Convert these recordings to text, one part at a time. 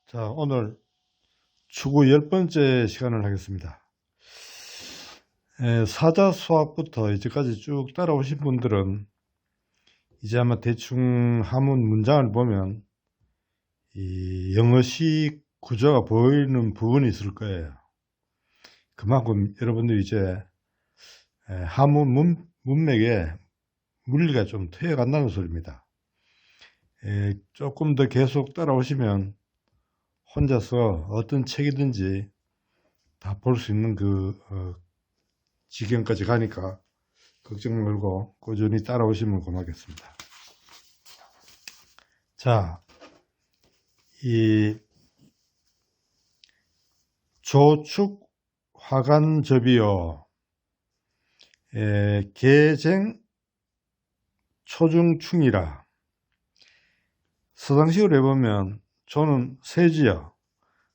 자, 오늘 추구 10번째 시간을 하겠습니다. 사자 수학부터 이제까지 쭉 따라오신 분들은 이제 아마 대충 한문 문장을 보면 이 영어식 구조가 보이는 부분이 있을 거예요. 그만큼 여러분들이 이제 한문 문맥에 물리가 좀 트여간다는 소리입니다. 조금 더 계속 따라오시면 혼자서 어떤 책이든지 다 볼 수 있는 지경까지 가니까 걱정 말고 꾸준히 따라오시면 고맙겠습니다. 자, 이 조축 화간접이요, 개쟁 초중충이라. 서당식으로 해보면 조는 새지요.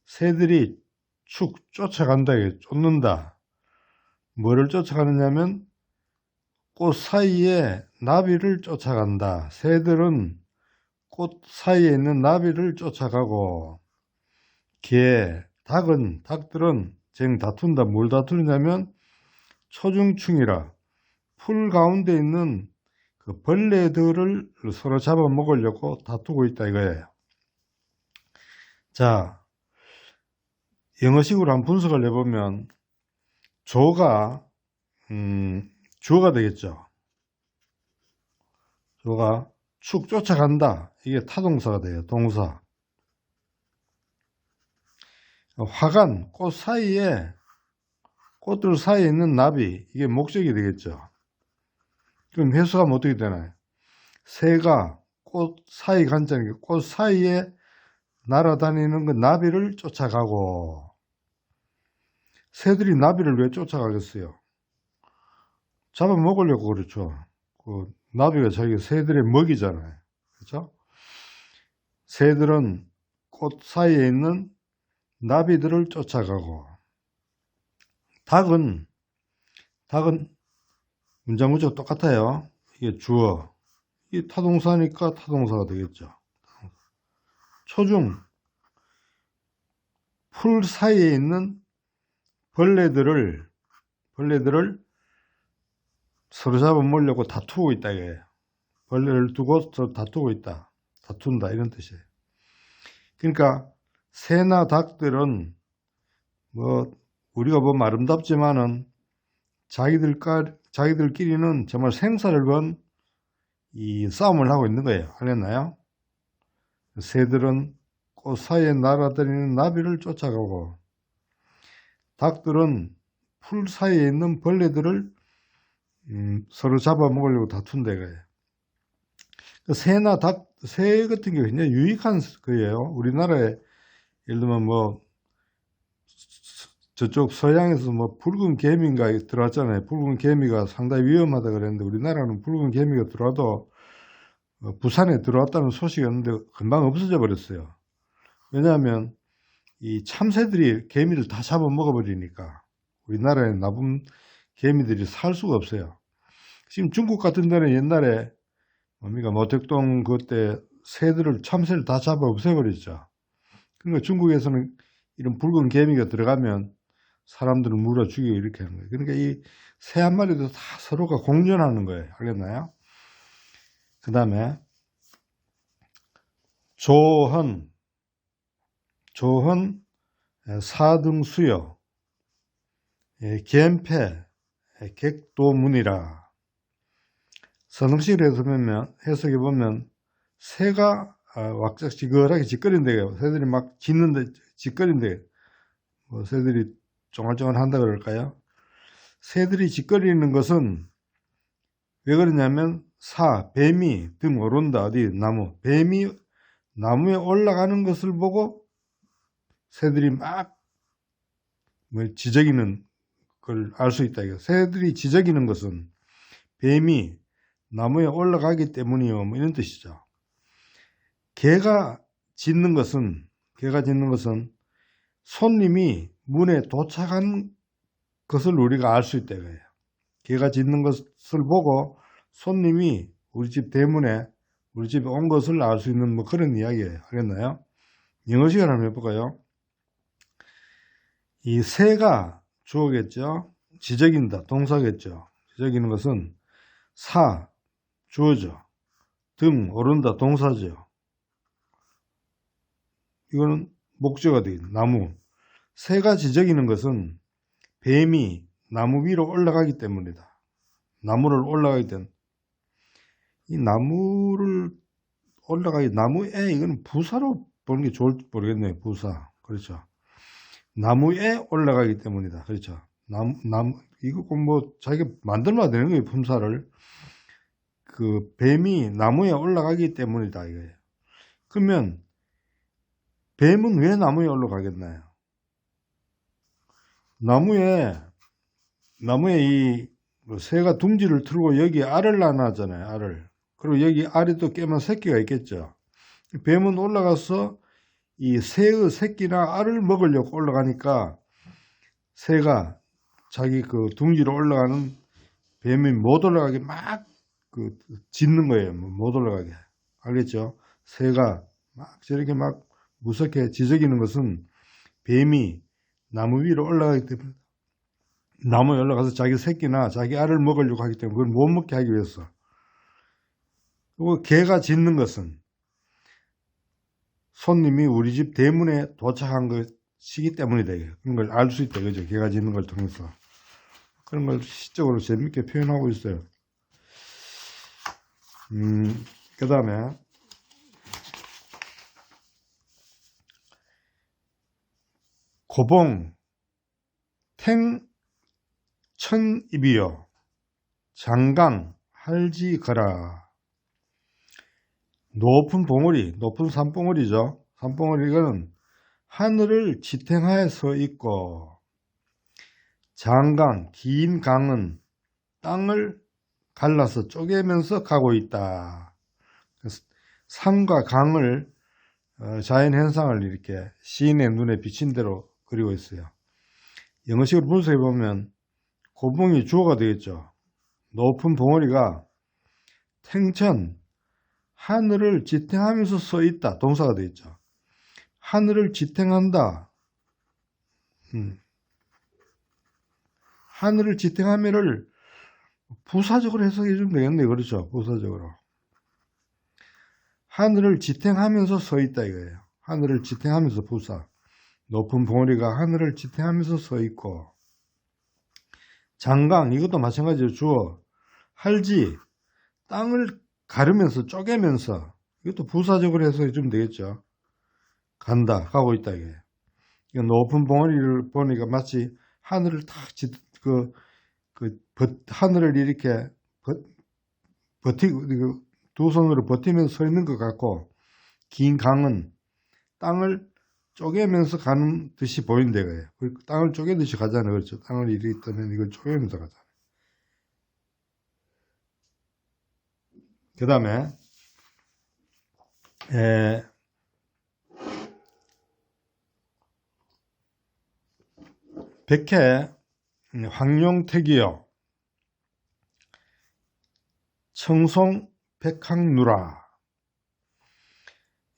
새들이 축 쫓아간다, 쫓는다. 뭐를 쫓아가느냐면 꽃 사이에 나비를 쫓아간다. 새들은 꽃 사이에 있는 나비를 쫓아가고, 닭들은 다툰다. 뭘 다투느냐면 초중충이라, 풀 가운데 있는 그 벌레들을 서로 잡아먹으려고 다투고 있다 이거예요. 자, 영어식으로 한번 분석을 해보면 조가 주어가 되겠죠. 조가 축 쫓아간다. 이게 타동사가 돼요. 동사. 화간, 꽃들 사이에 있는 나비, 이게 목적이 되겠죠. 그럼 해석하면 어떻게 되나요? 새가 꽃 사이 간자니까 꽃 사이에 날아다니는 그 나비를 쫓아가고, 새들이 나비를 왜 쫓아가겠어요? 잡아먹으려고 그렇죠. 나비가 자기 새들의 먹이잖아요. 그렇죠? 새들은 꽃 사이에 있는 나비들을 쫓아가고, 닭은 문장 구조가 똑같아요. 이게 주어, 이게 타동사니까 타동사가 되겠죠. 초중, 풀 사이에 있는 벌레들을 서로 잡아먹으려고 다투고 있다 이거예요. 벌레를 두고 서로 다투고 있다, 다툰다, 이런 뜻이에요. 그러니까 새나 닭들은 우리가 보면 아름답지만은 자기들끼리는 정말 생사를 건 이 싸움을 하고 있는 거예요. 알겠나요? 새들은 꽃 사이에 날아다니는 나비를 쫓아가고, 닭들은 풀 사이에 있는 벌레들을 서로 잡아먹으려고 다툰다 이거예요. 새나 새 같은 경우 굉장히 유익한 거예요. 우리나라에 예를 들면 저쪽 서양에서 붉은 개미인가 들어왔잖아요. 붉은 개미가 상당히 위험하다 그랬는데, 우리나라는 붉은 개미가 들어와도 부산에 들어왔다는 소식이었는데 금방 없어져 버렸어요. 왜냐하면 이 참새들이 개미를 다 잡아먹어 버리니까 우리나라에 나쁜 개미들이 살 수가 없어요. 지금 중국 같은 데는 옛날에 모택동 그때 참새를 다 잡아 없애버렸죠. 그러니까 중국에서는 이런 붉은 개미가 들어가면 사람들을 물어 죽이고 이렇게 하는 거예요. 그러니까 이 새 한 마리도 다 서로가 공존하는 거예요. 알겠나요? 그 다음에 조헌 사등수여, 갠패 객도문이라. 선흥식으로 해석해 보면 새가 왁작지근하게 짓거린대요. 새들이 막 짖는데 짓거린대. 새들이 쫑알쫑알 한다 그럴까요? 새들이 짓거리는 것은 왜 그러냐면 뱀이 등 오른다. 어디 뱀이 나무에 올라가는 것을 보고 새들이 막 지저귀는 걸 알 수 있다. 새들이 지저귀는 것은 뱀이 나무에 올라가기 때문이요, 이런 뜻이죠. 개가 짖는 것은 손님이 문에 도착한 것을 우리가 알 수 있다 이거예요. 개가 짖는 것을 보고 손님이 우리 집 대문에 우리 집에 온 것을 알 수 있는 그런 이야기예요. 알겠나요? 영어식을 한번 해볼까요? 이 새가 주어겠죠. 지적인다, 동사겠죠. 지적이는 것은 사, 주어죠. 등, 오른다, 동사죠. 이거는 목적어가 되겠네. 나무. 새가 지적이는 것은 뱀이 나무 위로 올라가기 때문이다. 나무를 올라가기 때문에. 이 나무를 나무에, 이거는 부사로 보는 게 좋을지 모르겠네요. 부사. 그렇죠. 나무에 올라가기 때문이다. 그렇죠. 이거 꼭 뭐 자기가 만들어야 되는 거예요. 품사를. 그 뱀이 나무에 올라가기 때문이다. 이거예요. 그러면 뱀은 왜 나무에 올라가겠나요? 나무에 이 새가 둥지를 틀고 여기 알을 낳아놨잖아요. 알을. 그리고 여기 알이 또 깨면 새끼가 있겠죠. 뱀은 올라가서 이 새의 새끼나 알을 먹으려고 올라가니까 새가 자기 그 둥지로 올라가는 뱀이 못 올라가게 막 짖는 거예요. 못 올라가게. 알겠죠? 새가 막 저렇게 막 무섭게 지저귀는 것은 뱀이 나무 위로 올라가기 때문에, 나무에 올라가서 자기 새끼나 자기 알을 먹으려고 하기 때문에 그걸 못 먹게 하기 위해서. 그리고 개가 짖는 것은 손님이 우리 집 대문에 도착한 것이기 때문이다. 그런 걸 알 수 있다. 그죠? 개가 짖는 걸 통해서. 그런 걸 시적으로 재밌게 표현하고 있어요. 그 다음에 고봉 탱천입이여 장강 할지거라. 높은 봉우리, 높은 산봉우리죠. 산봉우리, 이거는 하늘을 지탱하에 서 있고, 장강, 긴 강은 땅을 갈라서 쪼개면서 가고 있다. 산과 강을, 자연현상을 이렇게 시인의 눈에 비친 대로 그리고 있어요. 영어식으로 분석해 보면 고봉이 주어가 되겠죠. 높은 봉우리가 탱천, 하늘을 지탱하면서 서 있다. 동사가 되겠죠. 하늘을 지탱한다. 하늘을 지탱하면을 부사적으로 해석해 주면 되겠네요. 그렇죠. 부사적으로. 하늘을 지탱하면서 서 있다 이거예요. 하늘을 지탱하면서 부사. 높은 봉우리가 하늘을 지탱하면서 서 있고, 장강, 이것도 마찬가지로 주어. 할지, 땅을 가르면서 쪼개면서, 이것도 부사적으로 해석해 주면 되겠죠. 간다, 가고 있다 이게. 높은 봉우리를 보니까 마치 하늘을 탁 하늘을 이렇게 버티고 두 손으로 버티면서 서 있는 것 같고, 긴 강은 땅을 쪼개면서 가는 듯이 보인다 이거예요. 땅을 쪼개듯이 가잖아요. 그렇죠. 땅을 이렇게 떠면 이걸 쪼개면서 가잖아요. 그 다음에 백해 황룡택이여 청송 백학누라.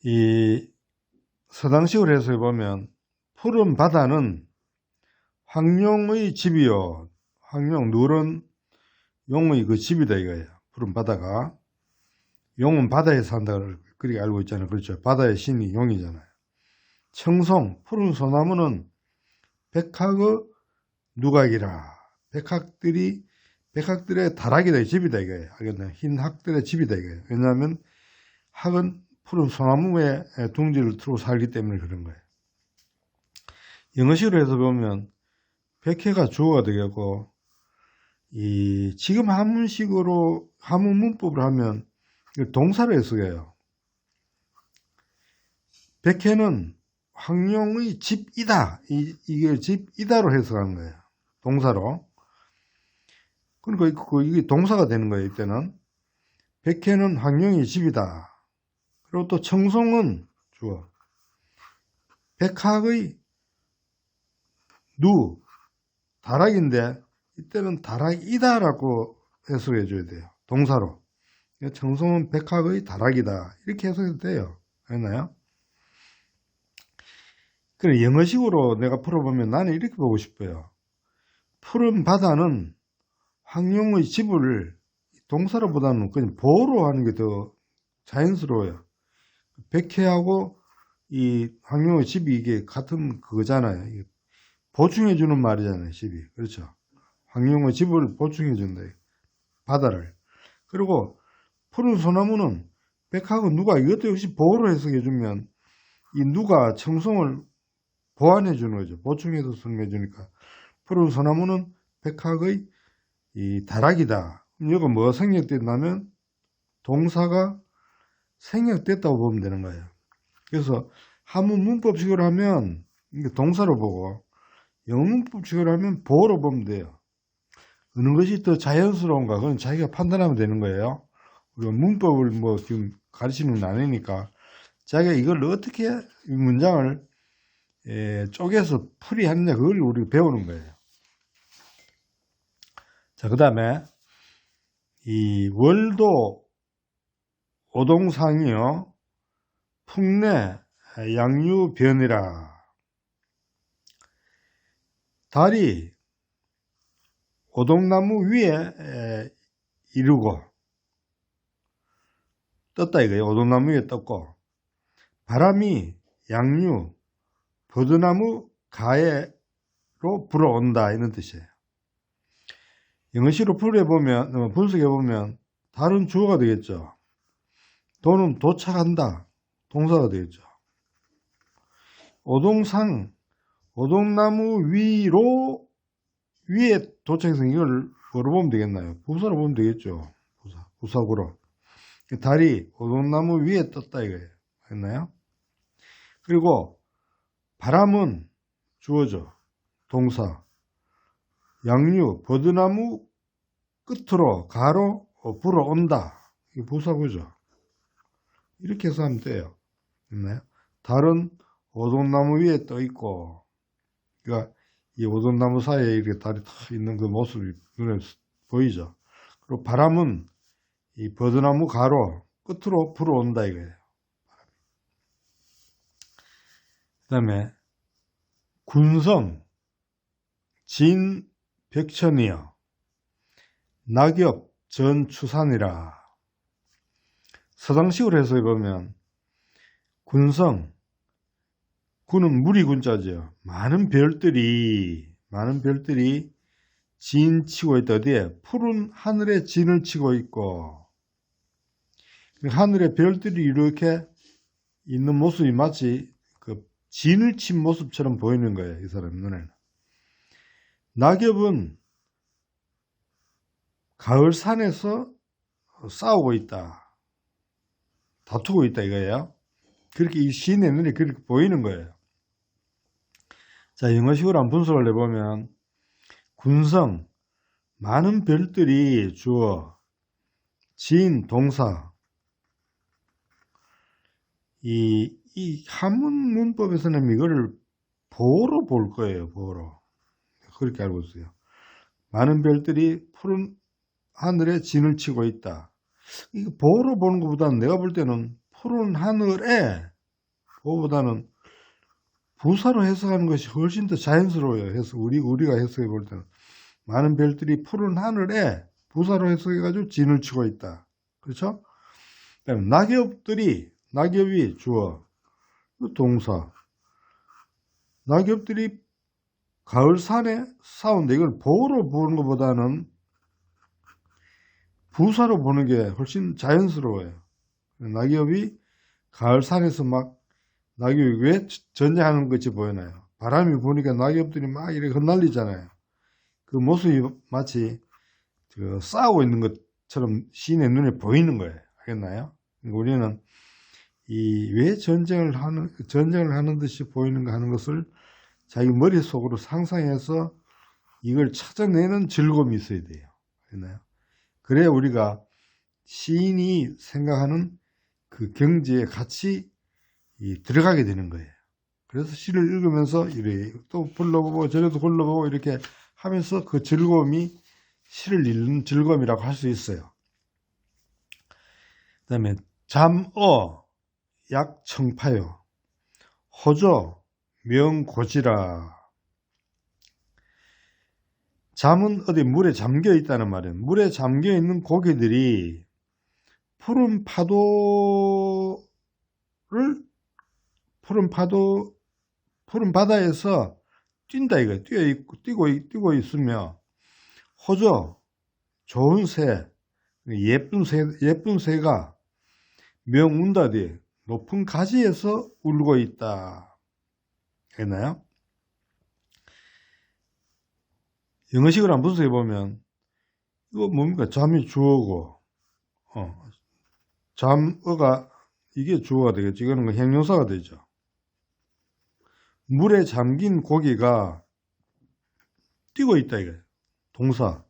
이 서당식으로 해서 보면 푸른 바다는 황룡의 집이요. 황룡, 누런 용의 그 집이다 이거예요. 푸른 바다가. 용은 바다에 산다고 그렇게 알고 있잖아요. 그렇죠. 바다의 신이 용이잖아요. 청송, 푸른 소나무는 백학의 누각이라. 백학들의 다락이다, 집이다 이거예요. 알겠나요? 흰 학들의 집이다 이거예요. 왜냐하면 학은 푸른 소나무에 둥지를 틀고 살기 때문에 그런 거예요. 영어식으로 해서 보면 백해가 주어가 되겠고, 지금 한문식으로 한문 문법을 하면 동사로 해석해요. 백해는 황룡의 집이다. 이게 집이다로 해석하는 거예요. 동사로. 그러니까 이게 동사가 되는 거예요. 이때는 백해는 황룡의 집이다. 그리고 또 청송은 주어. 백학의 다락인데 이때는 다락이다라고 해석해 줘야 돼요. 동사로. 청송은 백학의 다락이다. 이렇게 해석해도 돼요. 알나요? 그래, 영어식으로 내가 풀어보면 나는 이렇게 보고 싶어요. 푸른 바다는 황룡의 집을 동사로보다는 그냥 보호로 하는 게 더 자연스러워요. 백해하고 이 황룡의 집이 이게 같은 그거잖아요. 이게 보충해주는 말이잖아요, 집이. 그렇죠. 황룡의 집을 보충해준다. 바다를. 그리고 푸른 소나무는 백하고 누가 이것도 역시 보호로 해석해주면 이 누가 청송을 보완해주는 거죠. 보충해서 설명해주니까. 푸른 소나무는 백학의 이 다락이다. 이거 뭐 생략됐냐면 동사가 생략됐다고 보면 되는 거예요. 그래서 한문 문법식으로 하면 이게 동사로 보고 영어 문법식으로 하면 보호로 보면 돼요. 어느 것이 더 자연스러운가 그건 자기가 판단하면 되는 거예요. 우리가 문법을 뭐 지금 가르치는 건 아니니까 자기가 이걸 어떻게 이 문장을 쪼개서 풀이하느냐 그걸 우리가 배우는 거예요. 자, 그 다음에 이 월도 오동상이요 풍내 양유변이라. 달이 오동나무 위에 이루고 떴다 이거예요. 오동나무 위에 떴고 바람이 양유 버드나무 가에로 불어온다 이런 뜻이에요. 영어식으로 분석해보면 다른 주어가 되겠죠. 도는 도착한다 동사가 되겠죠. 오동상 오동나무 위에 도착해서 이걸 뭐로 보면 되겠나요? 부사로 보면 되겠죠. 부사구로. 달이 오동나무 위에 떴다 이거예요. 했나요? 그리고 바람은 주어죠. 동사. 양유, 버드나무 끝으로 가로 불어온다. 이게 부사구죠. 이렇게 해서 하면 돼요. 했나요? 달은 오동나무 위에 떠 있고, 그러니까 이 오동나무 사이에 이렇게 달이 탁 있는 그 모습이 눈에 보이죠. 그리고 바람은 이 버드나무 가로 끝으로 불어온다 이거예요. 그 다음에 군성 진 벽천이여 낙엽 전 추산이라. 서당식으로 해석해보면 군성 군은 무리 군자죠. 많은 별들이 진 치고 있다. 어디에? 푸른 하늘에 진을 치고 있고 하늘에 별들이 이렇게 있는 모습이 마치 그 진을 친 모습처럼 보이는 거예요. 이 사람 눈에는. 낙엽은 가을 산에서 싸우고 있다. 다투고 있다 이거예요. 그렇게 이 시인의 눈에 그렇게 보이는 거예요. 자, 영어식으로 한번 분석을 해보면 군성, 많은 별들이 주어, 진, 동사. 이 한문 문법에서는 이거를 보호로 볼 거예요. 보호로. 그렇게 알고 있어요. 많은 별들이 푸른 하늘에 진을 치고 있다. 이거 보호로 보는 것보다는 내가 볼 때는 푸른 하늘에 보호보다는 부사로 해석하는 것이 훨씬 더 자연스러워요. 우리가 해석해 볼 때는 많은 별들이 푸른 하늘에 부사로 해석해가지고 진을 치고 있다. 그렇죠? 그다음에 낙엽이 주어, 동사. 낙엽들이 가을 산에 싸운다. 이걸 보호로 보는 것보다는 부사로 보는 게 훨씬 자연스러워요. 낙엽이 가을 산에서 막 낙엽이 왜 전쟁하는 것이 보이나요? 바람이 부니까 낙엽들이 막 이렇게 흩날리잖아요. 그 모습이 마치 싸우고 있는 것처럼 시인의 눈에 보이는 거예요. 알겠나요? 우리는 왜 전쟁을 하는 듯이 보이는가 하는 것을 자기 머릿속으로 상상해서 이걸 찾아내는 즐거움이 있어야 돼요. 알겠나요? 그래야 우리가 시인이 생각하는 그 경지에 같이 들어가게 되는 거예요. 그래서 시를 읽으면서 이래 또 불러보고 저래도 불러보고 이렇게 하면서 그 즐거움이 시를 읽는 즐거움이라고 할 수 있어요. 그 다음에 잠어 약청파요 호조 명고지라. 잠은 어디 물에 잠겨 있다는 말이에요. 물에 잠겨 있는 고기들이 푸른 바다에서 뛴다 이거예요. 뛰고 있으며, 호저, 좋은 새, 예쁜 새가 명운다디 높은 가지에서 울고 있다. 했나요? 영어식으로 한번 분석해 보면, 이거 뭡니까? 잠이 주어고, 잠어가, 이게 주어가 되겠죠. 이거는 형용사가 되죠. 물에 잠긴 고기가 뛰고 있다 이거예요. 동사.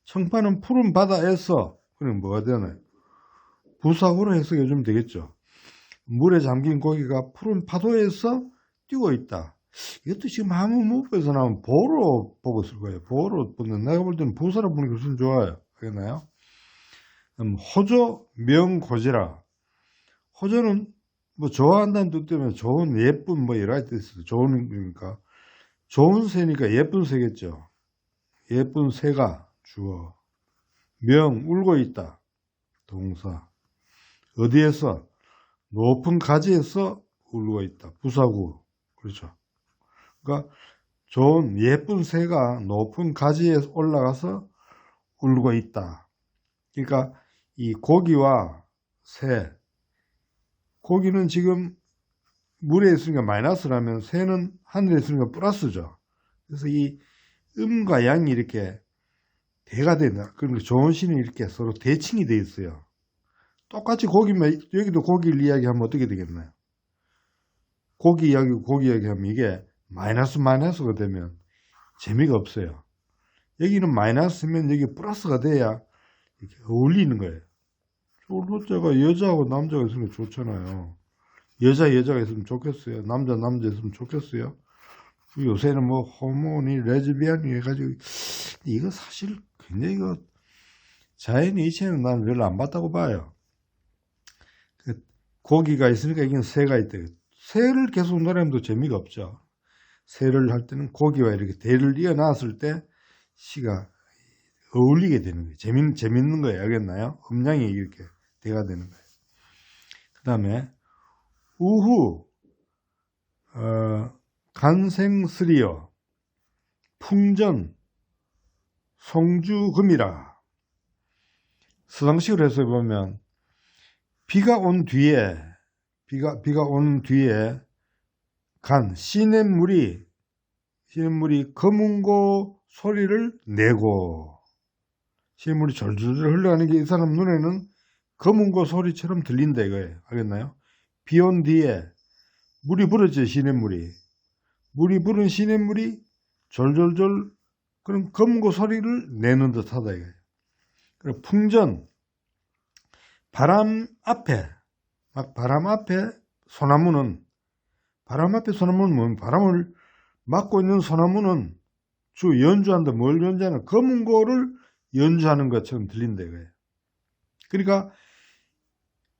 청파는 푸른 바다에서, 그럼 뭐가 되나요? 부사구로 해석해 주면 되겠죠. 물에 잠긴 고기가 푸른 파도에서 뛰고 있다. 이것도 지금 아무 문법에서 나오면 보로 보고 쓸 거예요. 보로 보는, 내가 볼 때는 부사로 보는 게 훨씬 좋아요. 알겠나요? 호조 명고지라. 호조는 뭐 좋아한다는 뜻 때문에 좋은, 예쁜, 뭐 여러 가지 뜻이 좋은 거니까, 좋은 새니까 예쁜 새겠죠. 예쁜 새가 주어. 명, 울고 있다. 동사. 어디에서? 높은 가지에서 울고 있다. 부사구. 그렇죠. 그러니까 좋은 예쁜 새가 높은 가지에 올라가서 울고 있다. 그러니까 이 고기와 새, 고기는 지금 물에 있으니까 마이너스라면 새는 하늘에 있으니까 플러스죠. 그래서 이 음과 양이 이렇게 대가 된다. 그러니까 좋은 신이 이렇게 서로 대칭이 되어 있어요. 똑같이 고기면, 여기도 고기를 이야기하면 어떻게 되겠나요? 고기 이야기하면 이게 마이너스가 되면 재미가 없어요. 여기는 마이너스면 여기 플러스가 돼야 이렇게 어울리는 거예요. 솔로자가 여자하고 남자가 있으면 좋잖아요. 여자가 있으면 좋겠어요. 남자 있으면 좋겠어요. 요새는 뭐 호모니 레즈비언이 해가지고, 이거 사실 굉장히 이거 자연의 이치는 나는 별로 안 봤다고 봐요. 고기가 있으니까 이게 새가 있다. 새를 계속 노래하면 재미가 없죠. 새를 할 때는 고기와 이렇게 대를 이어놨을 때 시가 어울리게 되는 거예요. 재밌는 거예요. 알겠나요? 음량이 이렇게 대가 되는 거예요. 그 다음에 우후 간생스리여 풍전 송주금이라. 서당식으로 해서 보면 비가 온 뒤에 시냇물이 거문고 소리를 내고, 시냇물이 절절절 흘러가는 게 이 사람 눈에는 거문고 소리처럼 들린다 이거예요. 알겠나요? 비 온 뒤에 물이 불었죠. 물이 부른 시냇물이 졸졸졸 그런 거문고 소리를 내는 듯하다 이거예요. 그리고 풍전, 바람 앞에 소나무는 뭐 바람을 막고 있는 소나무는 연주한다. 뭘 연주하는? 거문고를 연주하는 것처럼 들린다 이거예요. 그러니까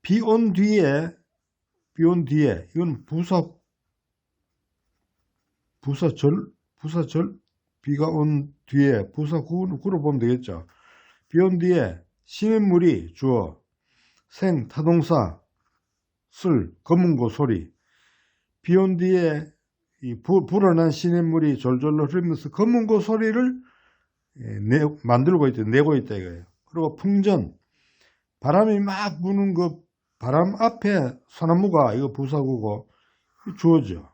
비 온 뒤에 이건 부사절 비가 온 뒤에 부사구로 보면 되겠죠. 비 온 뒤에 시냇물이 주어, 생 타동사, 쓸 거문고 소리. 비 온 뒤에 불어난 시냇물이 졸졸 흐르면서 거문고 소리를 만들고 있다, 내고 있다 이거예요. 그리고 풍전, 바람이 막 부는 그 바람 앞에 소나무가, 이거 부사구고 주어져.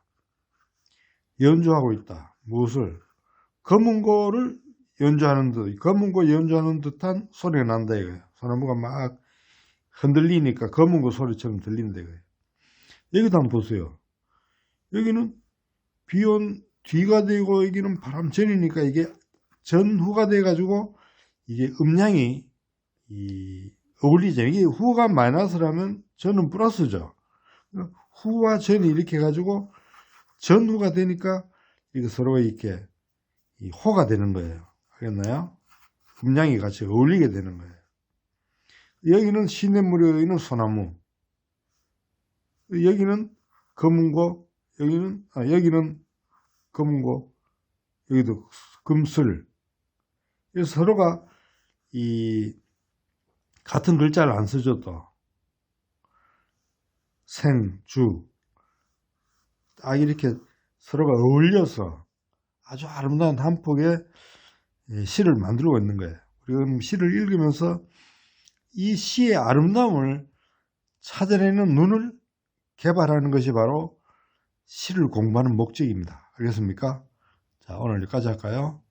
연주하고 있다. 무엇을? 거문고를 연주하는 듯한 소리가 난다 이거예요. 소나무가 막 흔들리니까 거문고 소리처럼 들린다 이거예요. 여기도 한번 보세요. 여기는 비 온 뒤가 되고 여기는 바람 전이니까 이게 전후가 돼 가지고 이게 음량이 어울리죠. 이게 후가 마이너스라면 전은 플러스죠. 후와 전이 이렇게 해가지고 전후가 되니까 이게 서로 이렇게 호가 되는 거예요. 알겠나요? 음량이 같이 어울리게 되는 거예요. 여기는 시냇물에 있는 소나무, 여기는 거문고, 여기는 금고, 여기도 금슬. 그래서 서로가 이 같은 글자를 안 써줘도 생, 주 딱 이렇게 서로가 어울려서 아주 아름다운 한 폭의 시를 만들고 있는 거예요. 그럼 시를 읽으면서 이 시의 아름다움을 찾아내는 눈을 개발하는 것이 바로 시를 공부하는 목적입니다. 알겠습니까? 자, 오늘 여기까지 할까요?